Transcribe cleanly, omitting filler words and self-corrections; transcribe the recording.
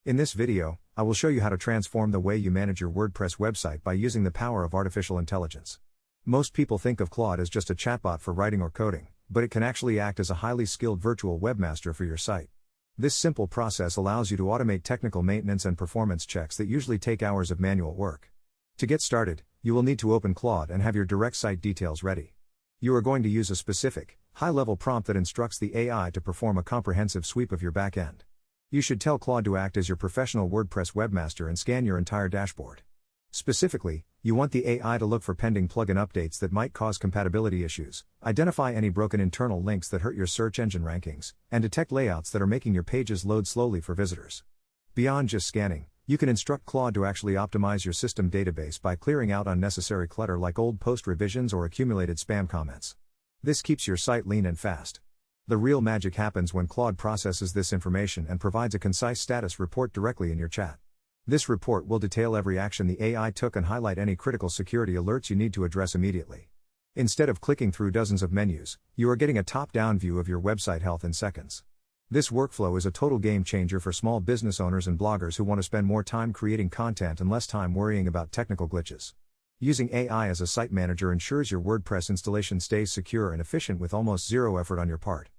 In this video, I will show you how to transform the way you manage your WordPress website by using the power of artificial intelligence. Most people think of Claude as just a chatbot for writing or coding, but it can actually act as a highly skilled virtual webmaster for your site. This simple process allows you to automate technical maintenance and performance checks that usually take hours of manual work. To get started, you will need to open Claude and have your direct site details ready. You are going to use a specific, high-level prompt that instructs the AI to perform a comprehensive sweep of your backend. You should tell Claude to act as your professional WordPress webmaster and scan your entire dashboard. Specifically, you want the AI to look for pending plugin updates that might cause compatibility issues, identify any broken internal links that hurt your search engine rankings, and detect layouts that are making your pages load slowly for visitors. Beyond just scanning, you can instruct Claude to actually optimize your system database by clearing out unnecessary clutter like old post revisions or accumulated spam comments. This keeps your site lean and fast. The real magic happens when Claude processes this information and provides a concise status report directly in your chat. This report will detail every action the AI took and highlight any critical security alerts you need to address immediately. Instead of clicking through dozens of menus, you are getting a top-down view of your website health in seconds. This workflow is a total game changer for small business owners and bloggers who want to spend more time creating content and less time worrying about technical glitches. Using AI as a site manager ensures your WordPress installation stays secure and efficient with almost zero effort on your part.